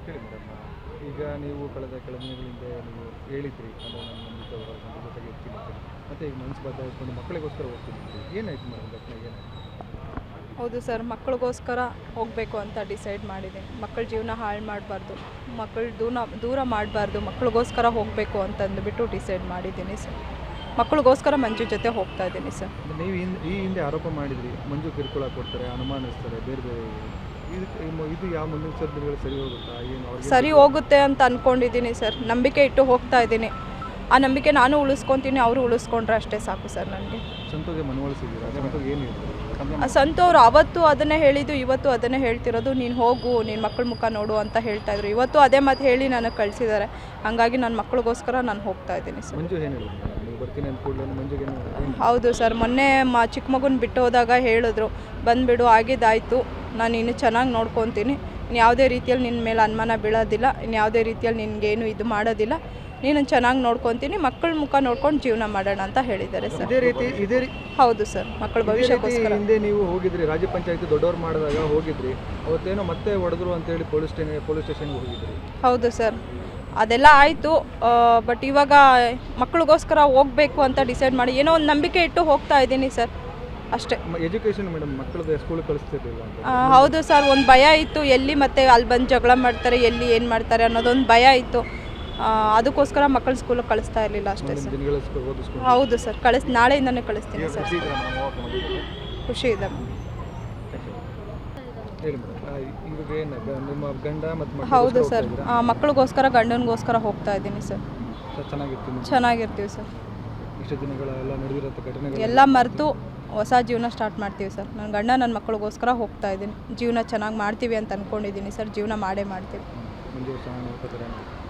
ಹೇಳಿ ಮೇಡಮ್, ಈಗ ನೀವು ಕಳೆದ ದಿನಗಳಿಂದ ನೀವು ಹೇಳಿದ್ರಿ ಅಂದರೆ ನನ್ನ ನನ್ನ ಜೊತೆಗೆ ಇರ್ತೀನಿ ಅಂತ, ಮತ್ತು ಈಗ ಮನಸ್ಸು ಬದಲಾಯಿಸ್ಕೊಂಡು ಮಕ್ಕಳಿಗೋಸ್ಕರ ಹೋಗ್ತೀನಿ ಏನಾಯ್ತು ಮೇಡಮ್ ಘಟನೆ ಏನಾಯ್ತು? ಹೌದು ಸರ್, ಮಕ್ಕಳಿಗೋಸ್ಕರ ಹೋಗಬೇಕು ಅಂತ ಡಿಸೈಡ್ ಮಾಡಿದ್ದೀನಿ. ಮಕ್ಕಳ ಜೀವನ ಹಾಳು ಮಾಡಬಾರ್ದು, ಮಕ್ಕಳು ದೂರ ಮಾಡಬಾರ್ದು, ಮಕ್ಕಳಿಗೋಸ್ಕರ ಹೋಗಬೇಕು ಅಂತಂದುಬಿಟ್ಟು ಡಿಸೈಡ್ ಮಾಡಿದ್ದೀನಿ ಸರ್. ಮಕ್ಕಳಿಗೋಸ್ಕರ ಮಂಜು ಜೊತೆ ಹೋಗ್ತಾ ಇದ್ದೀನಿ ಸರ್. ನೀವು ಈ ಹಿಂದೆ ಆರೋಪ ಮಾಡಿದ್ರಿ ಮಂಜು ಕಿರುಕುಳ ಕೊಡ್ತಾರೆ, ಅನುಮಾನಿಸ್ತಾರೆ ಬೇರೆ ಬೇರೆ, ಇದು ಯಾವ ಮುಂದಿನ ದಿನಗಳು ಸರಿ ಹೋಗುತ್ತಾ ಏನು? ಸರಿ ಹೋಗುತ್ತೆ ಅಂತ ಅಂದ್ಕೊಂಡಿದ್ದೀನಿ ಸರ್. ನಂಬಿಕೆ ಇಟ್ಟು ಹೋಗ್ತಾ ಇದ್ದೀನಿ. ಆ ನಂಬಿಕೆ ನಾನು ಉಳಿಸ್ಕೊತೀನಿ, ಅವರು ಉಳಿಸ್ಕೊಂಡ್ರೆ ಅಷ್ಟೇ ಸಾಕು ಸರ್ ನನಗೆ. ಸಂತೋಗೆ ಮನವೊಲಿಸಿದ್ದೀರಾ? ಸಂತೋಗೆ ಏನು ಹೇಳ್ತಾರೆ? ಸಂತು ಅವರು ಅವತ್ತು ಅದನ್ನೇ ಹೇಳಿದ್ದು, ಇವತ್ತು ಅದನ್ನೇ ಹೇಳ್ತಿರೋದು. ನೀನು ಹೋಗು, ನೀನು ಮಕ್ಕಳ ಮುಖ ನೋಡು ಅಂತ ಹೇಳ್ತಾಯಿದ್ರು. ಇವತ್ತು ಅದೇ ಮಾತು ಹೇಳಿ ನನಗೆ ಕಳಿಸಿದ್ದಾರೆ. ಹಾಗಾಗಿ ನನ್ನ ಮಕ್ಕಳಿಗೋಸ್ಕರ ನಾನು ಹೋಗ್ತಾ ಇದ್ದೀನಿ ಸರ್. ಮಂಜು ಏನು ಹೇಳಿದ್ರು? ನೀವು ಬರ್ತೀನಿ ಅಂತ ಕೂಡಲೇ ಮಂಜುಗೆ ಹೌದು ಸರ್, ಮೊನ್ನೆ ಚಿಕ್ಕ ಮಗುನ ಬಿಟ್ಟು ಹೋದಾಗ ಹೇಳಿದ್ರು, ಬಂದುಬಿಡು ಆಗಿದ್ದಾಯಿತು, ನಾನು ಇನ್ನು ಚೆನ್ನಾಗಿ ನೋಡ್ಕೊತೀನಿ, ಇನ್ನು ಯಾವುದೇ ರೀತಿಯಲ್ಲಿ ನಿನ್ನ ಮೇಲೆ ಅನುಮಾನ ಬೀಳೋದಿಲ್ಲ, ಇನ್ನು ಯಾವುದೇ ರೀತಿಯಲ್ಲಿ ನಿನಗೇನು ಇದು ಮಾಡೋದಿಲ್ಲ, ನೀನು ಚೆನ್ನಾಗಿ ನೋಡ್ಕೊತೀನಿ, ಮಕ್ಕಳ ಮುಖ ನೋಡ್ಕೊಂಡು ಜೀವನ ಮಾಡೋಣ ಅಂತ ಹೇಳಿದ್ದಾರೆ ಸರ್. ಇದೇ ಹೌದು ಸರ್, ಮಕ್ಕಳ ಭವಿಷ್ಯಕ್ಕೋಸ್ಕರ. ಹಿಂದೆ ನೀವು ಹೋಗಿದ್ರಿ ರಾಜ್ಯ ಪಂಚಾಯತಿ ದೊಡ್ಡವ್ರು ಮಾಡಿದಾಗ ಹೋಗಿದ್ರಿ, ಅವತ್ತೇನೋ ಮತ್ತೆ ಹೊಡೆದ್ರು ಅಂತೇಳಿ ಪೊಲೀಸ್ ಸ್ಟೇಷನ್ಗೆ ಹೋಗಿದ್ರಿ. ಹೌದು ಸರ್, ಅದೆಲ್ಲ ಆಯಿತು. ಬಟ್ ಇವಾಗ ಮಕ್ಕಳಿಗೋಸ್ಕರ ಹೋಗಬೇಕು ಅಂತ ಡಿಸೈಡ್ ಮಾಡಿ ಏನೋ ಒಂದು ನಂಬಿಕೆ ಇಟ್ಟು ಹೋಗ್ತಾ ಇದ್ದೀನಿ ಸರ್, ಅಷ್ಟೇ. ಎಜುಕೇಷನ್ ಮೇಡಮ್, ಮಕ್ಕಳದ್ದು ಸ್ಕೂಲಿಗೆ ಕಳಿಸ್ತಿರ್ಲಿಲ್ಲ ಅಂತ? ಹೌದು ಸರ್, ಒಂದು ಭಯ ಇತ್ತು, ಎಲ್ಲಿ ಮತ್ತೆ ಅಲ್ಲಿ ಬಂದು ಜಗಳ ಮಾಡ್ತಾರೆ, ಎಲ್ಲಿ ಏನು ಮಾಡ್ತಾರೆ ಅನ್ನೋದೊಂದು ಭಯ ಇತ್ತು. ಅದಕ್ಕೋಸ್ಕರ ಮಕ್ಕಳ ಸ್ಕೂಲಿಗೆ ಕಳಿಸ್ತಾ ಇರಲಿಲ್ಲ ಅಷ್ಟೇ ಸರ್. ಹೌದು ಸರ್, ನಾಳೆಯಿಂದನೇ ಕಳಿಸ್ತೀನಿ ಸರ್. ಖುಷಿ ಇದೆ ನಿಮ್ಮ ಗಂಡ ಮತ್ತು ಹೌದು ಸರ್, ಮಕ್ಕಳಿಗೋಸ್ಕರ ಗಂಡನಿಗೋಸ್ಕರ ಹೋಗ್ತಾ ಇದ್ದೀನಿ ಸರ್. ಚೆನ್ನಾಗಿರ್ತೀವಿ ಸರ್. ಇಷ್ಟು ದಿನಗಳೆಲ್ಲ ನಡೆದಿರೋ ಘಟನೆಗಳು ಎಲ್ಲ ಮರೆತು ಹೊಸ ಜೀವನ ಸ್ಟಾರ್ಟ್ ಮಾಡ್ತೀವಿ ಸರ್. ನನ್ನ ಗಂಡ ನನ್ನ ಮಕ್ಕಳಿಗೋಸ್ಕರ ಹೋಗ್ತಾ ಇದ್ದೀನಿ. ಜೀವನ ಚೆನ್ನಾಗಿ ಮಾಡ್ತೀವಿ ಅಂತ ಅಂದ್ಕೊಂಡಿದ್ದೀನಿ ಸರ್. ಜೀವನ ಮಾಡೇ ಮಾಡ್ತೀವಿ.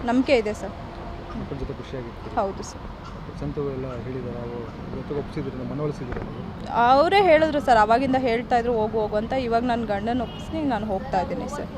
ನಂಬಿಕೆ ಇದೆ ಸರ್. ಮಕ್ಕಳ ಜೊತೆ ಖುಷಿಯಾಗಿತ್ತು? ಹೌದು ಸರ್. ಸಂತು ಎಲ್ಲ ಹೇಳಿದ್ದಾರೆ, ಒಪ್ಪಿಸಿದ್ರು, ಮನವೊಲಿಸಿದ್ರು? ಅವರೇ ಹೇಳಿದ್ರು ಸರ್, ಅವಾಗಿಂದ ಹೇಳ್ತಾ ಇದ್ರು ಹೋಗು ಅಂತ. ಇವಾಗ ನನ್ನ ಗಂಡನ ಒಪ್ಪಿಸಿ ನಾನು ಹೋಗ್ತಾ ಇದ್ದೀನಿ ಸರ್.